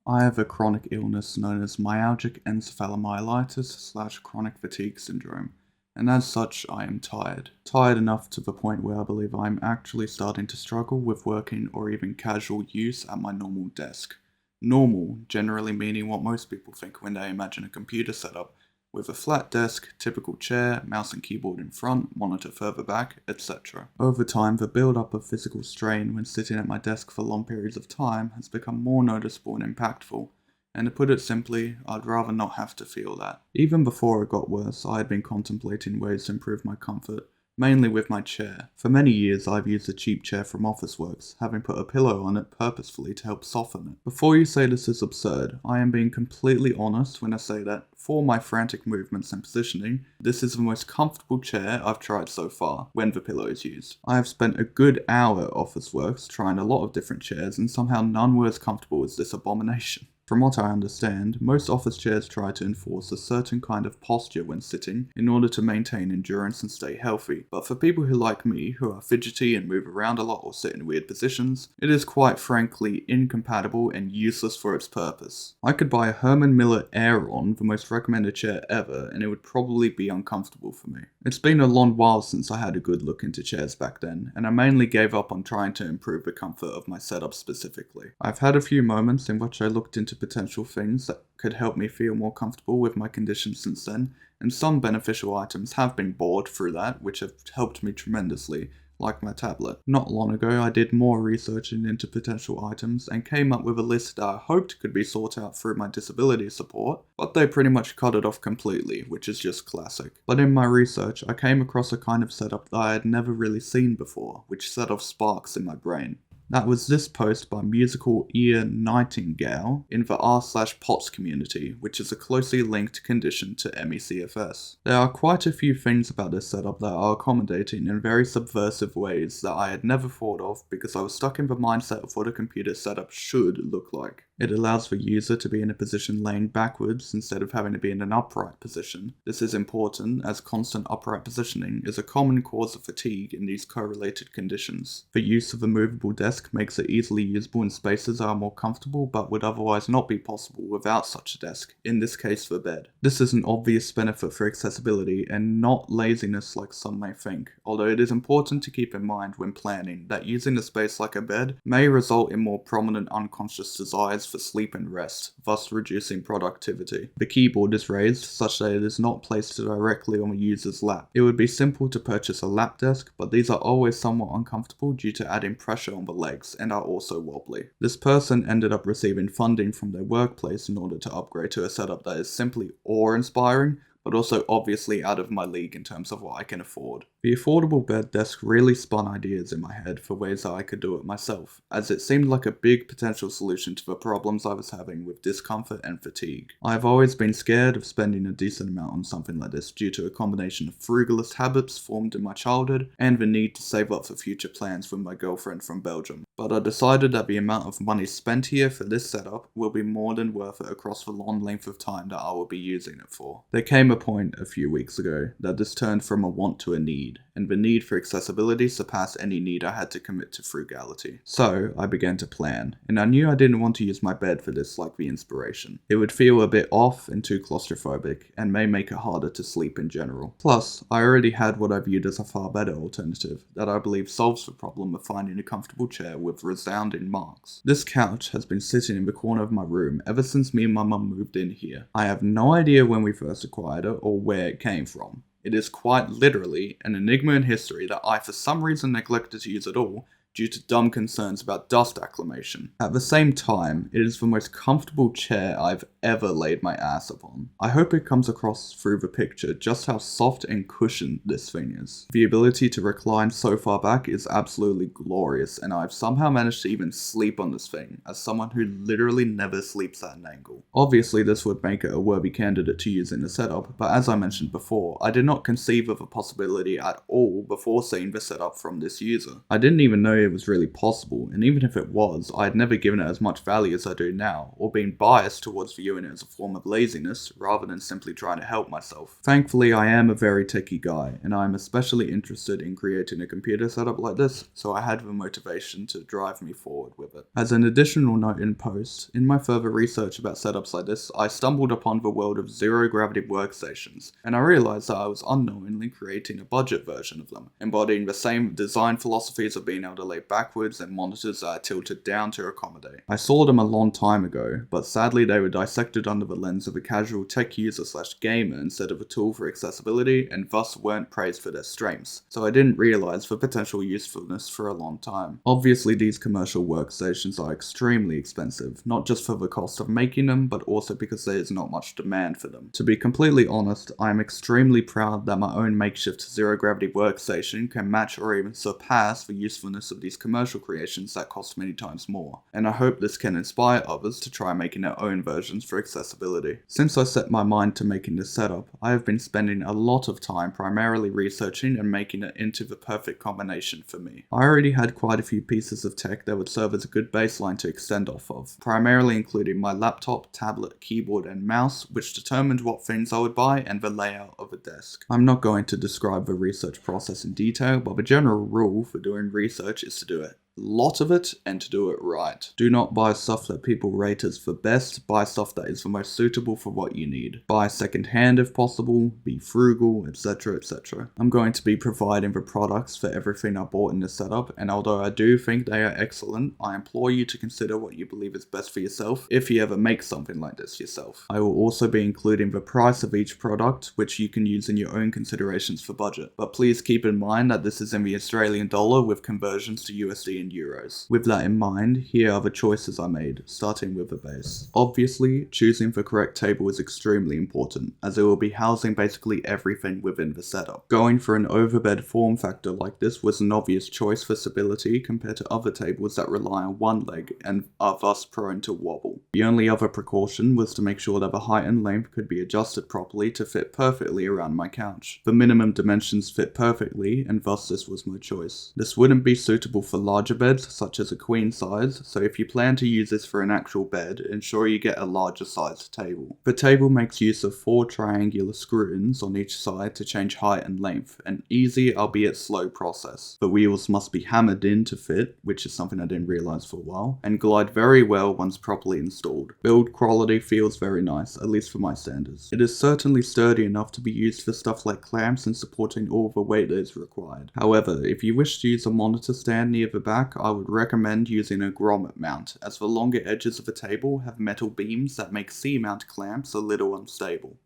I have a chronic illness known as myalgic encephalomyelitis/chronic fatigue syndrome, and as such I am tired. Tired enough to the point where I believe I am actually starting to struggle with working or even casual use at my normal desk. Normal generally meaning what most people think when they imagine a computer setup, with a flat desk, typical chair, mouse and keyboard in front, monitor further back, etc. Over time, the build-up of physical strain when sitting at my desk for long periods of time has become more noticeable and impactful, and to put it simply, I'd rather not have to feel that. Even before it got worse, I had been contemplating ways to improve my comfort, mainly with my chair. For many years I've used a cheap chair from Officeworks, having put a pillow on it purposefully to help soften it. Before you say this is absurd, I am being completely honest when I say that, for my frantic movements and positioning, this is the most comfortable chair I've tried so far, when the pillow is used. I have spent a good hour at Officeworks trying a lot of different chairs, and somehow none were as comfortable as this abomination. From what I understand, most office chairs try to enforce a certain kind of posture when sitting in order to maintain endurance and stay healthy, but for people who like me, who are fidgety and move around a lot or sit in weird positions, it is quite frankly incompatible and useless for its purpose. I could buy a Herman Miller Aeron, the most recommended chair ever, and it would probably be uncomfortable for me. It's been a long while since I had a good look into chairs back then, and I mainly gave up on trying to improve the comfort of my setup specifically. I've had a few moments in which I looked into potential things that could help me feel more comfortable with my condition since then, and some beneficial items have been bought through that, which have helped me tremendously, like my tablet. Not long ago I did more researching into potential items and came up with a list that I hoped could be sought out through my disability support, but they pretty much cut it off completely, which is just classic. But in my research I came across a kind of setup that I had never really seen before, which set off sparks in my brain. That was this post by musical ear Nightingale in the r/POTS community, which is a closely linked condition to MECFS. There are quite a few things about this setup that are accommodating in very subversive ways that I had never thought of because I was stuck in the mindset of what a computer setup should look like. It allows the user to be in a position laying backwards instead of having to be in an upright position. This is important as constant upright positioning is a common cause of fatigue in these correlated conditions. The use of a movable desk makes it easily usable in spaces that are more comfortable but would otherwise not be possible without such a desk, in this case the bed. This is an obvious benefit for accessibility and not laziness like some may think, although it is important to keep in mind when planning that using a space like a bed may result in more prominent unconscious desires for sleep and rest, thus reducing productivity. The keyboard is raised such that it is not placed directly on the user's lap. It would be simple to purchase a lap desk, but these are always somewhat uncomfortable due to adding pressure on the legs and are also wobbly. This person ended up receiving funding from their workplace in order to upgrade to a setup that is simply awe-inspiring, but also obviously out of my league in terms of what I can afford. The affordable bed desk really spun ideas in my head for ways that I could do it myself, as it seemed like a big potential solution to the problems I was having with discomfort and fatigue. I have always been scared of spending a decent amount on something like this due to a combination of frugalist habits formed in my childhood and the need to save up for future plans with my girlfriend from Belgium. But I decided that the amount of money spent here for this setup will be more than worth it across the long length of time that I will be using it for. There came a point a few weeks ago that this turned from a want to a need, and the need for accessibility surpassed any need I had to commit to frugality. So I began to plan, and I knew I didn't want to use my bed for this like the inspiration. It would feel a bit off and too claustrophobic, and may make it harder to sleep in general. Plus, I already had what I viewed as a far better alternative that I believe solves the problem of finding a comfortable chair with resounding marks. This couch has been sitting in the corner of my room ever since me and my mum moved in here. I have no idea when we first acquired it or where it came from. It is quite literally an enigma in history that I for some reason neglected to use at all due to dumb concerns about dust acclimation. At the same time, it is the most comfortable chair I've ever laid my ass upon. I hope it comes across through the picture just how soft and cushioned this thing is. The ability to recline so far back is absolutely glorious, and I've somehow managed to even sleep on this thing, as someone who literally never sleeps at an angle. Obviously this would make it a worthy candidate to use in the setup, but as I mentioned before, I did not conceive of a possibility at all before seeing the setup from this user. I didn't even know it it was really possible, and even if it was, I had never given it as much value as I do now, or been biased towards viewing it as a form of laziness rather than simply trying to help myself. Thankfully, I am a very techie guy, and I am especially interested in creating a computer setup like this, so I had the motivation to drive me forward with it. As an additional note in post, in my further research about setups like this, I stumbled upon the world of zero-gravity workstations, and I realized that I was unknowingly creating a budget version of them, embodying the same design philosophies of being able to lay backwards and monitors that are tilted down to accommodate. I saw them a long time ago, but sadly they were dissected under the lens of a casual tech user / gamer instead of a tool for accessibility, and thus weren't praised for their strengths, so I didn't realize the potential usefulness for a long time. Obviously these commercial workstations are extremely expensive, not just for the cost of making them, but also because there is not much demand for them. To be completely honest, I am extremely proud that my own makeshift zero-gravity workstation can match or even surpass the usefulness of these commercial creations that cost many times more, and I hope this can inspire others to try making their own versions for accessibility. Since I set my mind to making this setup, I have been spending a lot of time primarily researching and making it into the perfect combination for me. I already had quite a few pieces of tech that would serve as a good baseline to extend off of, primarily including my laptop, tablet, keyboard and mouse, which determined what things I would buy and the layout of a desk. I'm not going to describe the research process in detail, but the general rule for doing research is to do it lot of it and to do it right. Do not buy stuff that people rate as the best, buy stuff that is the most suitable for what you need. Buy second hand if possible, be frugal, etc, etc. I'm going to be providing the products for everything I bought in this setup, and although I do think they are excellent, I implore you to consider what you believe is best for yourself if you ever make something like this yourself. I will also be including the price of each product, which you can use in your own considerations for budget, but please keep in mind that this is in the Australian dollar with conversions to USD and euros. With that in mind, here are the choices I made, starting with the base. Obviously, choosing the correct table is extremely important, as it will be housing basically everything within the setup. Going for an overbed form factor like this was an obvious choice for stability compared to other tables that rely on one leg and are thus prone to wobble. The only other precaution was to make sure that the height and length could be adjusted properly to fit perfectly around my couch. The minimum dimensions fit perfectly, and thus this was my choice. This wouldn't be suitable for larger beds, such as a queen size, so if you plan to use this for an actual bed, ensure you get a larger sized table. The table makes use of 4 triangular screw-ins on each side to change height and length, an easy albeit slow process. The wheels must be hammered in to fit, which is something I didn't realise for a while, and glide very well once properly installed. Build quality feels very nice, at least for my standards. It is certainly sturdy enough to be used for stuff like clamps and supporting all the weight that is required. However, if you wish to use a monitor stand near the back, I would recommend using a grommet mount, as the longer edges of the table have metal beams that make C-mount clamps a little unstable.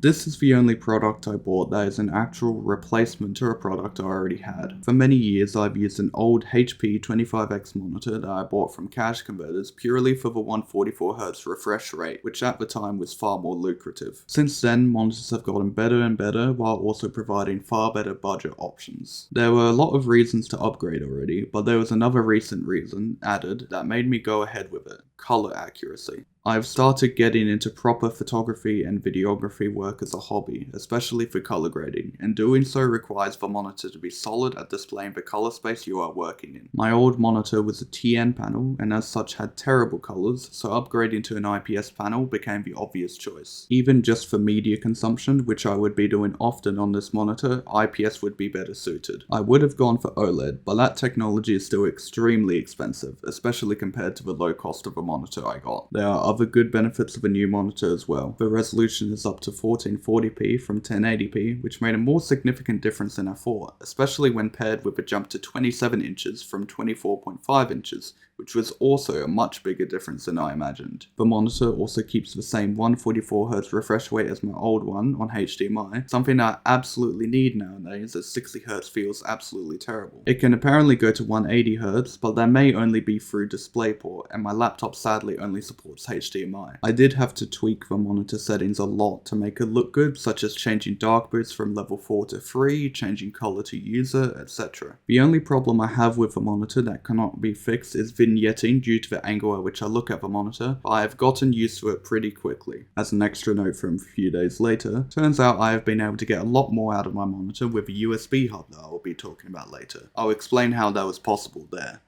This is the only product I bought that is an actual replacement to a product I already had. For many years I've used an old HP 25X monitor that I bought from cash converters purely for the 144Hz refresh rate, which at the time was far more lucrative. Since then, monitors have gotten better and better while also providing far better budget options. There were a lot of reasons to upgrade already, but there was another recent reason added that made me go ahead with it: color accuracy. I've started getting into proper photography and videography work as a hobby, especially for color grading, and doing so requires the monitor to be solid at displaying the color space you are working in. My old monitor was a TN panel and as such had terrible colors, so upgrading to an IPS panel became the obvious choice. Even just for media consumption, which I would be doing often on this monitor, IPS would be better suited. I would have gone for OLED, but that technology is still extremely expensive, especially compared to the low cost of a monitor I got. There are other good benefits of a new monitor as well. The resolution is up to 1440p from 1080p, which made a more significant difference than I thought, especially when paired with a jump to 27 inches from 24.5 inches, which was also a much bigger difference than I imagined. The monitor also keeps the same 144Hz refresh rate as my old one on HDMI, something I absolutely need nowadays as 60Hz feels absolutely terrible. It can apparently go to 180Hz, but that may only be through DisplayPort, and my laptop sadly only supports HDMI. I did have to tweak the monitor settings a lot to make it look good, such as changing dark boost from level 4 to 3, changing color to user, etc. The only problem I have with the monitor that cannot be fixed is the vignetting due to the angle at which I look at the monitor, but I have gotten used to it pretty quickly. As an extra note from a few days later, turns out I have been able to get a lot more out of my monitor with a USB hub that I will be talking about later. I'll explain how that was possible there.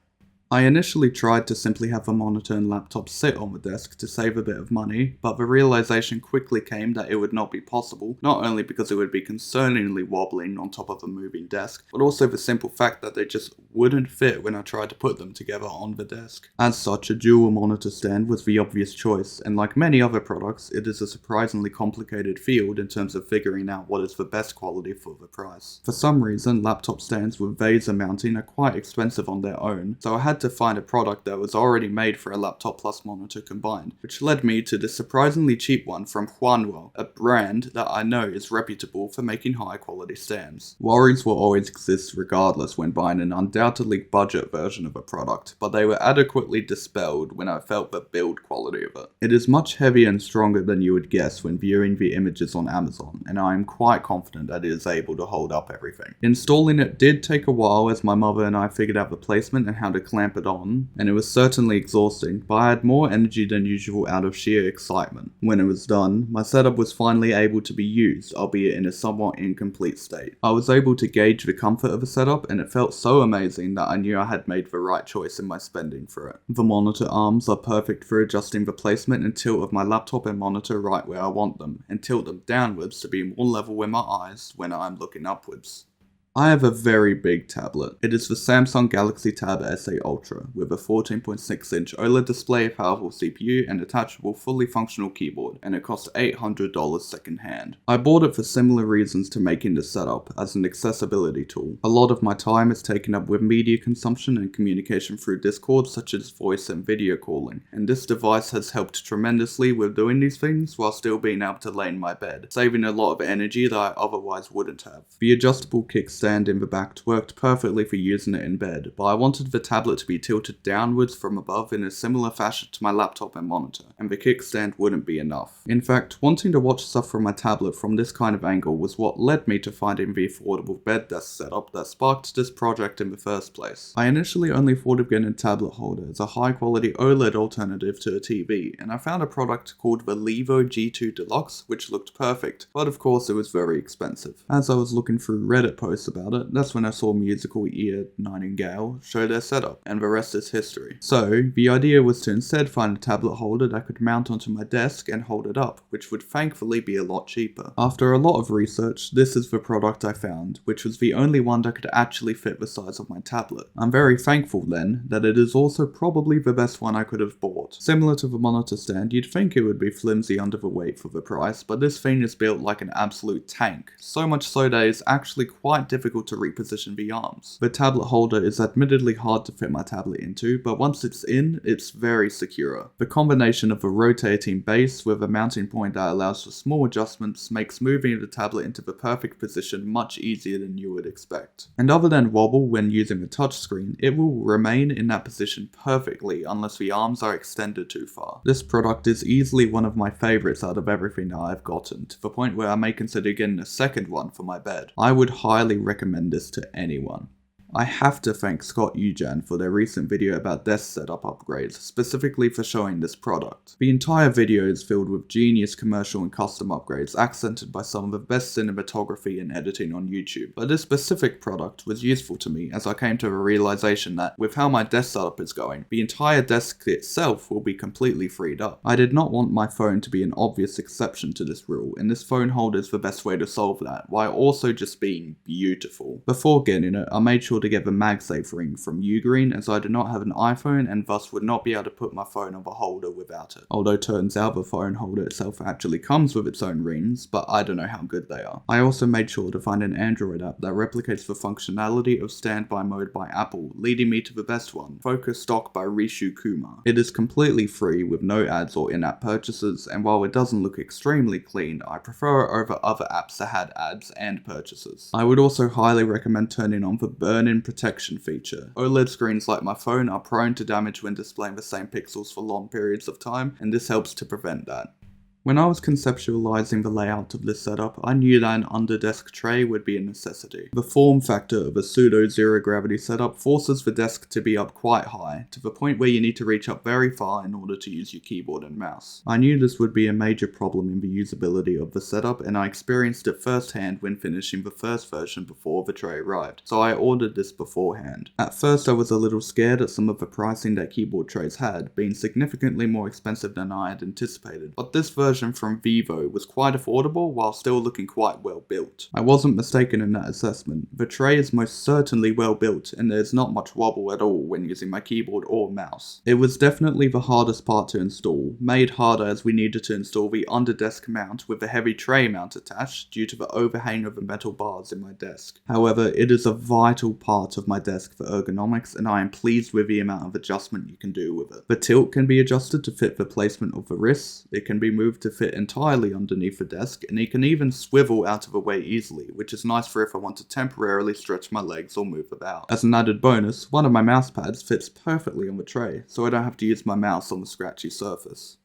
I initially tried to simply have the monitor and laptop sit on the desk to save a bit of money, but the realization quickly came that it would not be possible, not only because it would be concerningly wobbling on top of a moving desk, but also the simple fact that they just wouldn't fit when I tried to put them together on the desk. As such, a dual monitor stand was the obvious choice, and like many other products, it is a surprisingly complicated field in terms of figuring out what is the best quality for the price. For some reason, laptop stands with VESA mounting are quite expensive on their own, so I had to find a product that was already made for a laptop plus monitor combined, which led me to this surprisingly cheap one from Huanwell, a brand that I know is reputable for making high quality stands. Worries will always exist regardless when buying an undoubtedly budget version of a product, but they were adequately dispelled when I felt the build quality of it. It is much heavier and stronger than you would guess when viewing the images on Amazon, and I am quite confident that it is able to hold up everything. Installing it did take a while as my mother and I figured out the placement and how to clamp it on, and it was certainly exhausting, but I had more energy than usual out of sheer excitement. When it was done, my setup was finally able to be used, albeit in a somewhat incomplete state. I was able to gauge the comfort of the setup, and it felt so amazing that I knew I had made the right choice in my spending for it. The monitor arms are perfect for adjusting the placement and tilt of my laptop and monitor right where I want them, and tilt them downwards to be more level with my eyes when I'm looking upwards. I have a very big tablet. It is the Samsung Galaxy Tab S8 Ultra with a 14.6-inch OLED display, powerful CPU, and attachable fully functional keyboard, and it cost $800 second-hand. I bought it for similar reasons to making the setup, as an accessibility tool. A lot of my time is taken up with media consumption and communication through Discord, such as voice and video calling, and this device has helped tremendously with doing these things while still being able to lay in my bed, saving a lot of energy that I otherwise wouldn't have. The adjustable kickstand in the back worked perfectly for using it in bed, but I wanted the tablet to be tilted downwards from above in a similar fashion to my laptop and monitor, and the kickstand wouldn't be enough. In fact, wanting to watch stuff from my tablet from this kind of angle was what led me to finding the affordable bed desk setup that sparked this project in the first place. I initially only thought of getting a tablet holder as a high quality OLED alternative to a TV, and I found a product called the Levo G2 Deluxe, which looked perfect, but of course it was very expensive. As I was looking through Reddit posts about it, that's when I saw musical ear Nightingale show their setup, and the rest is history. So, the idea was to instead find a tablet holder that could mount onto my desk and hold it up, which would thankfully be a lot cheaper. After a lot of research, this is the product I found, which was the only one that could actually fit the size of my tablet. I'm very thankful then that it is also probably the best one I could have bought. Similar to the monitor stand, you'd think it would be flimsy under the weight for the price, but this thing is built like an absolute tank, so much so that it's actually quite difficult to reposition the arms. The tablet holder is admittedly hard to fit my tablet into, but once it's in, it's very secure. The combination of a rotating base with a mounting point that allows for small adjustments makes moving the tablet into the perfect position much easier than you would expect. And other than wobble when using the touchscreen, it will remain in that position perfectly unless the arms are extended too far. This product is easily one of my favourites out of everything that I've gotten, to the point where I may consider getting a second one for my bed. I would highly recommend this to anyone. I have to thank Scott Ujan for their recent video about desk setup upgrades, specifically for showing this product. The entire video is filled with genius commercial and custom upgrades, accented by some of the best cinematography and editing on YouTube. But this specific product was useful to me as I came to a realization that, with how my desk setup is going, the entire desk itself will be completely freed up. I did not want my phone to be an obvious exception to this rule, and this phone holder is the best way to solve that, while also just being beautiful. Before getting it, I made sure to get the MagSafe ring from Ugreen, as I do not have an iPhone and thus would not be able to put my phone on the holder without it. Although turns out the phone holder itself actually comes with its own rings, but I don't know how good they are. I also made sure to find an Android app that replicates the functionality of standby mode by Apple, leading me to the best one, Focus Stock by Rishu Kumar. It is completely free with no ads or in-app purchases, and while it doesn't look extremely clean, I prefer it over other apps that had ads and purchases. I would also highly recommend turning on the burn-in protection feature. OLED screens like my phone are prone to damage when displaying the same pixels for long periods of time, and this helps to prevent that. When I was conceptualizing the layout of this setup, I knew that an under-desk tray would be a necessity. The form factor of a pseudo-zero-gravity setup forces the desk to be up quite high, to the point where you need to reach up very far in order to use your keyboard and mouse. I knew this would be a major problem in the usability of the setup, and I experienced it firsthand when finishing the first version before the tray arrived, so I ordered this beforehand. At first I was a little scared at some of the pricing that keyboard trays had, being significantly more expensive than I had anticipated, but this version from Vivo was quite affordable while still looking quite well built. I wasn't mistaken in that assessment. The tray is most certainly well built, and there's not much wobble at all when using my keyboard or mouse. It was definitely the hardest part to install, made harder as we needed to install the under-desk mount with the heavy tray mount attached due to the overhang of the metal bars in my desk. However, it is a vital part of my desk for ergonomics, and I am pleased with the amount of adjustment you can do with it. The tilt can be adjusted to fit the placement of the wrists, it can be moved to fit entirely underneath the desk, and it can even swivel out of the way easily, which is nice for if I want to temporarily stretch my legs or move about. As an added bonus, one of my mouse pads fits perfectly on the tray, so I don't have to use my mouse on the scratchy surface.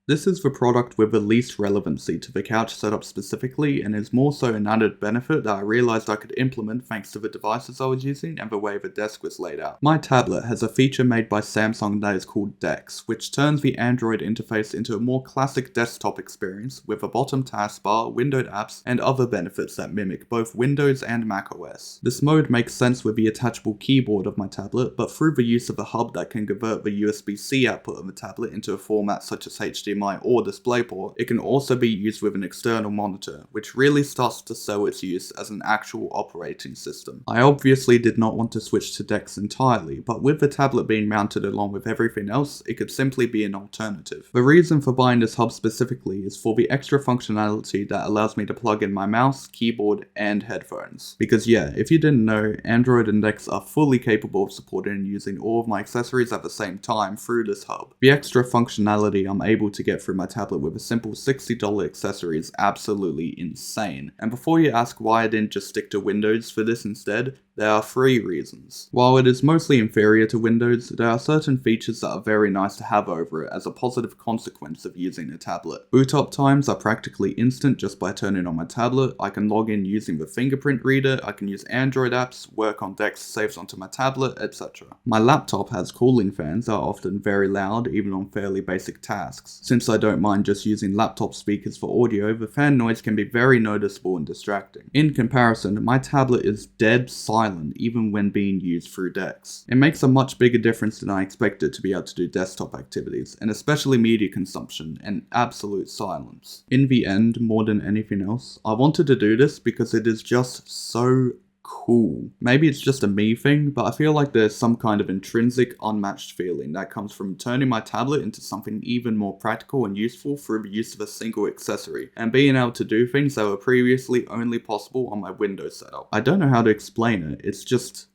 This is the product with the least relevancy to the couch setup specifically, and is more so an added benefit that I realized I could implement thanks to the devices I was using and the way the desk was laid out. My tablet has a feature made by Samsung that is called DeX, which turns the Android interface into a more classic desktop experience with a bottom taskbar, windowed apps, and other benefits that mimic both Windows and macOS. This mode makes sense with the attachable keyboard of my tablet, but through the use of a hub that can convert the USB-C output of the tablet into a format such as HDMI or DisplayPort, it can also be used with an external monitor, which really starts to sell its use as an actual operating system. I obviously did not want to switch to DeX entirely, but with the tablet being mounted along with everything else, it could simply be an alternative. The reason for buying this hub specifically is for the extra functionality that allows me to plug in my mouse, keyboard, and headphones. Because yeah, if you didn't know, Android and DeX are fully capable of supporting and using all of my accessories at the same time through this hub. The extra functionality I'm able to get through my tablet with a simple $60 accessory is absolutely insane. And before you ask why I didn't just stick to Windows for this instead, there are 3 reasons. While it is mostly inferior to Windows, there are certain features that are very nice to have over it as a positive consequence of using a tablet. Boot up times are practically instant just by turning on my tablet. I can log in using the fingerprint reader, I can use Android apps, work on DeX saves onto my tablet, etc. My laptop has cooling fans that are often very loud even on fairly basic tasks. Since I don't mind just using laptop speakers for audio, the fan noise can be very noticeable and distracting. In comparison, my tablet is dead silent even when being used through DeX. It makes a much bigger difference than I expected to be able to do desktop activities, and especially media consumption, and absolute silence. In the end, more than anything else, I wanted to do this because it is just so cool. Maybe it's just a me thing, but I feel like there's some kind of intrinsic, unmatched feeling that comes from turning my tablet into something even more practical and useful through the use of a single accessory, and being able to do things that were previously only possible on my Windows setup. I don't know how to explain it, it's just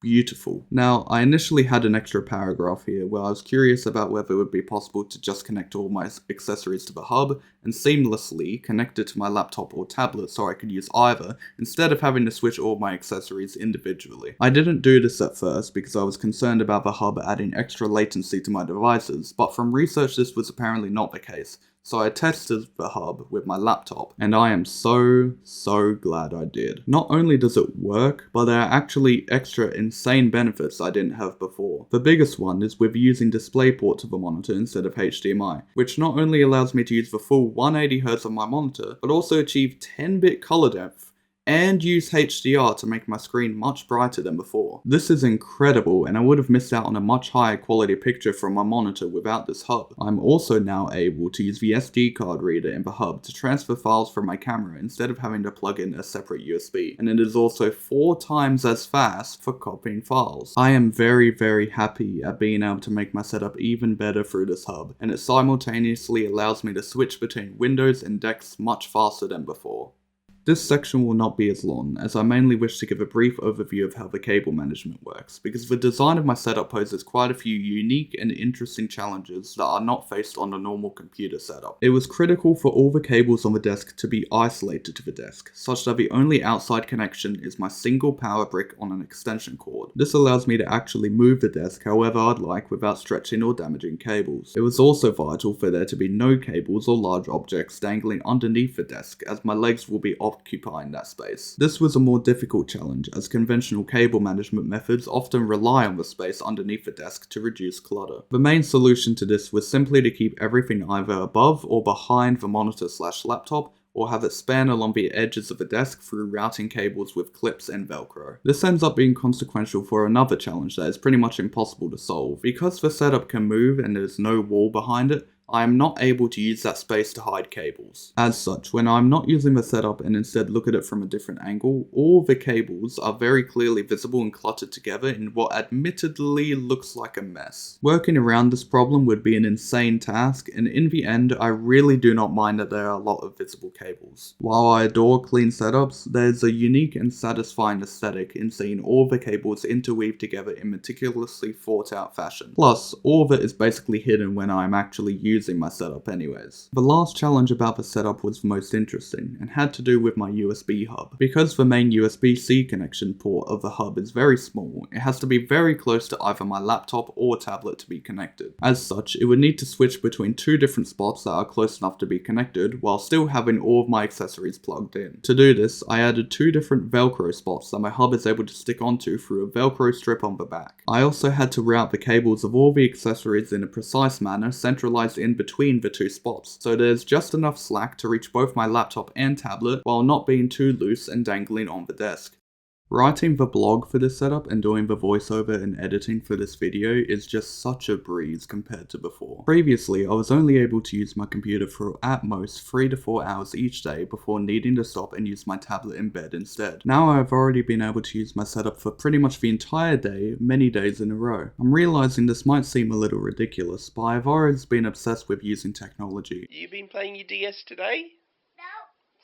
beautiful. Now, I initially had an extra paragraph here where I was curious about whether it would be possible to just connect all my accessories to the hub and seamlessly connect it to my laptop or tablet so I could use either instead of having to switch all my accessories individually. I didn't do this at first because I was concerned about the hub adding extra latency to my devices, but from research this was apparently not the case. So I tested the hub with my laptop, and I am so glad I did. Not only does it work, but there are actually extra insane benefits I didn't have before. The biggest one is with using DisplayPort to the monitor instead of HDMI, which not only allows me to use the full 180Hz of my monitor, but also achieve 10-bit color depth and use HDR to make my screen much brighter than before. This is incredible, and I would have missed out on a much higher quality picture from my monitor without this hub. I'm also now able to use the SD card reader in the hub to transfer files from my camera instead of having to plug in a separate USB, and it is also 4 times as fast for copying files. I am very happy at being able to make my setup even better through this hub, and it simultaneously allows me to switch between Windows and DeX much faster than before. This section will not be as long, as I mainly wish to give a brief overview of how the cable management works, because the design of my setup poses quite a few unique and interesting challenges that are not faced on a normal computer setup. It was critical for all the cables on the desk to be isolated to the desk, such that the only outside connection is my single power brick on an extension cord. This allows me to actually move the desk however I'd like without stretching or damaging cables. It was also vital for there to be no cables or large objects dangling underneath the desk, as my legs will be occupying that space. This was a more difficult challenge, as conventional cable management methods often rely on the space underneath the desk to reduce clutter. The main solution to this was simply to keep everything either above or behind the monitor/laptop, or have it span along the edges of the desk through routing cables with clips and velcro. This ends up being consequential for another challenge that is pretty much impossible to solve. Because the setup can move and there's no wall behind it, I am not able to use that space to hide cables. As such, when I'm not using the setup and instead look at it from a different angle, all the cables are very clearly visible and cluttered together in what admittedly looks like a mess. Working around this problem would be an insane task, and in the end, I really do not mind that there are a lot of visible cables. While I adore clean setups, there's a unique and satisfying aesthetic in seeing all the cables interweave together in meticulously thought out fashion. Plus, all of it is basically hidden when I'm actually using my setup anyways. The last challenge about the setup was the most interesting, and had to do with my USB hub. Because the main USB-C connection port of the hub is very small, it has to be very close to either my laptop or tablet to be connected. As such, it would need to switch between two different spots that are close enough to be connected, while still having all of my accessories plugged in. To do this, I added two different Velcro spots that my hub is able to stick onto through a Velcro strip on the back. I also had to route the cables of all the accessories in a precise manner, centralized in between the two spots, so there's just enough slack to reach both my laptop and tablet while not being too loose and dangling on the desk. Writing the blog for this setup and doing the voiceover and editing for this video is just such a breeze compared to before. Previously, I was only able to use my computer for at most 3 to 4 hours each day before needing to stop and use my tablet in bed instead. Now I've already been able to use my setup for pretty much the entire day, many days in a row. I'm realizing this might seem a little ridiculous, but I've always been obsessed with using technology. You been playing your DS today? No.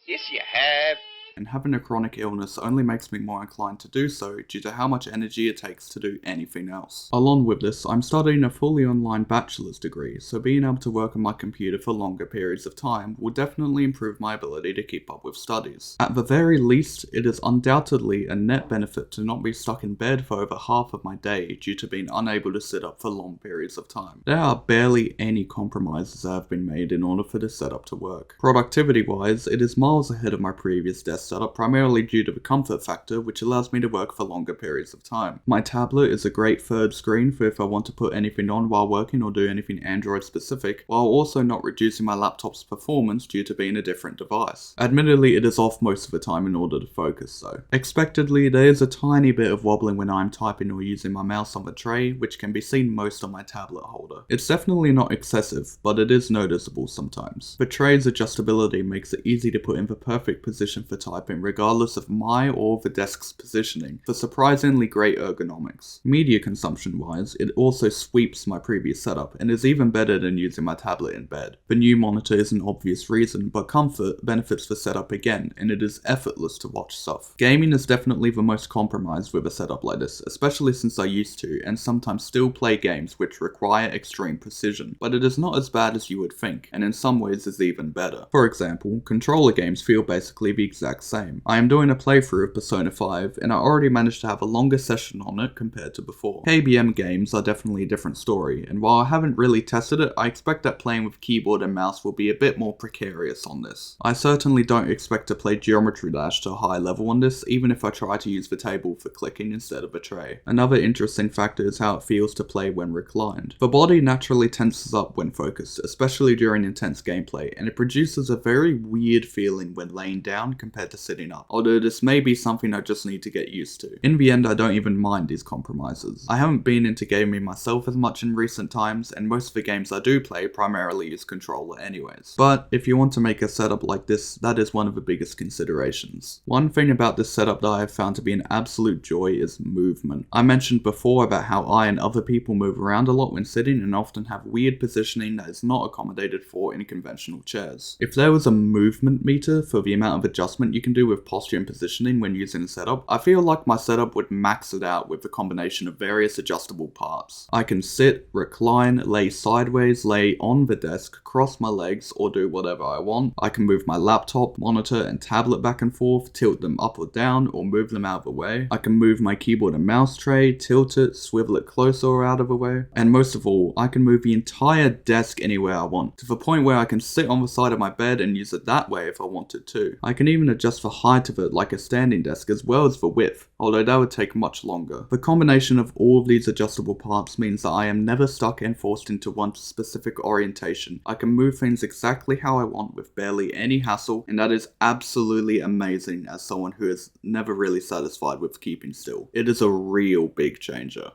Yes, you have. And having a chronic illness only makes me more inclined to do so due to how much energy it takes to do anything else. Along with this, I'm studying a fully online bachelor's degree, so being able to work on my computer for longer periods of time will definitely improve my ability to keep up with studies. At the very least, it is undoubtedly a net benefit to not be stuck in bed for over half of my day due to being unable to sit up for long periods of time. There are barely any compromises that have been made in order for this setup to work. Productivity wise, it is miles ahead of my previous desk setup, primarily due to the comfort factor, which allows me to work for longer periods of time. My tablet is a great third screen for if I want to put anything on while working or do anything Android specific, while also not reducing my laptop's performance due to being a different device. Admittedly, it is off most of the time in order to focus though. Expectedly, there is a tiny bit of wobbling when I'm typing or using my mouse on the tray, which can be seen most on my tablet holder. It's definitely not excessive, but it is noticeable sometimes. The tray's adjustability makes it easy to put in the perfect position for typing regardless of my or the desk's positioning, for surprisingly great ergonomics. Media consumption wise, it also sweeps my previous setup and is even better than using my tablet in bed. The new monitor is an obvious reason, but comfort benefits the setup again, and it is effortless to watch stuff. Gaming is definitely the most compromised with a setup like this, especially since I used to and sometimes still play games which require extreme precision, but it is not as bad as you would think, and in some ways is even better. For example, controller games feel basically the exact same. I am doing a playthrough of Persona 5 and I already managed to have a longer session on it compared to before. KBM games are definitely a different story, and while I haven't really tested it, I expect that playing with keyboard and mouse will be a bit more precarious on this. I certainly don't expect to play Geometry Dash to a high level on this, even if I try to use the table for clicking instead of a tray. Another interesting factor is how it feels to play when reclined. The body naturally tenses up when focused, especially during intense gameplay, and it produces a very weird feeling when laying down compared to sitting up, although this may be something I just need to get used to. In the end, I don't even mind these compromises. I haven't been into gaming myself as much in recent times, and most of the games I do play primarily use controller anyways. But if you want to make a setup like this, that is one of the biggest considerations. One thing about this setup that I have found to be an absolute joy is movement. I mentioned before about how I and other people move around a lot when sitting and often have weird positioning that is not accommodated for in conventional chairs. If there was a movement meter for the amount of adjustment you you can do with posture and positioning when using a setup, I feel like my setup would max it out with the combination of various adjustable parts. I can sit, recline, lay sideways, lay on the desk, cross my legs, or do whatever I want. I can move my laptop, monitor, and tablet back and forth, tilt them up or down, or move them out of the way. I can move my keyboard and mouse tray, tilt it, swivel it closer or out of the way. And most of all, I can move the entire desk anywhere I want, to the point where I can sit on the side of my bed and use it that way if I wanted to. I can even adjust the height of it like a standing desk as well as the width, although that would take much longer. The combination of all of these adjustable parts means that I am never stuck and forced into one specific orientation. I can move things exactly how I want with barely any hassle, and that is absolutely amazing as someone who is never really satisfied with keeping still. It is a real big changer.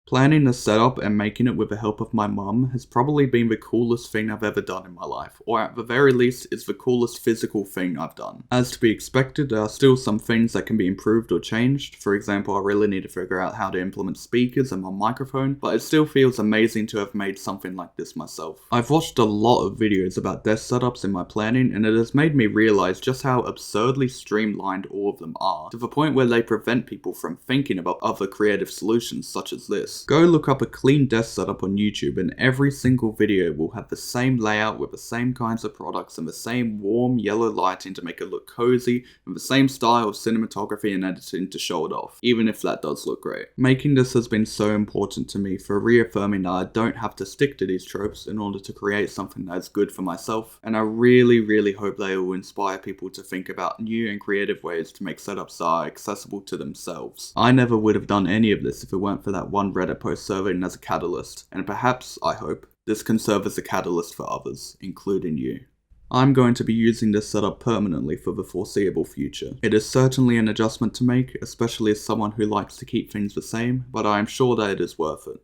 Planning the setup and making it with the help of my mum has probably been the coolest thing I've ever done in my life, or at the very least, it's the coolest physical thing I've done. As to be expected, there are still some things that can be improved or changed. For example, I really need to figure out how to implement speakers and my microphone, but it still feels amazing to have made something like this myself. I've watched a lot of videos about desk setups in my planning, and it has made me realize just how absurdly streamlined all of them are, to the point where they prevent people from thinking about other creative solutions such as this. Go look up a clean desk setup on YouTube and every single video will have the same layout with the same kinds of products and the same warm yellow lighting to make it look cozy, and the same style of cinematography and editing to show it off, even if that does look great. Making this has been so important to me for reaffirming that I don't have to stick to these tropes in order to create something that is good for myself, and I really hope they will inspire people to think about new and creative ways to make setups that are accessible to themselves. I never would have done any of this if it weren't for that one Reddit post serving as a catalyst, and perhaps, I hope, this can serve as a catalyst for others, including you. I'm going to be using this setup permanently for the foreseeable future. It is certainly an adjustment to make, especially as someone who likes to keep things the same, but I am sure that it is worth it.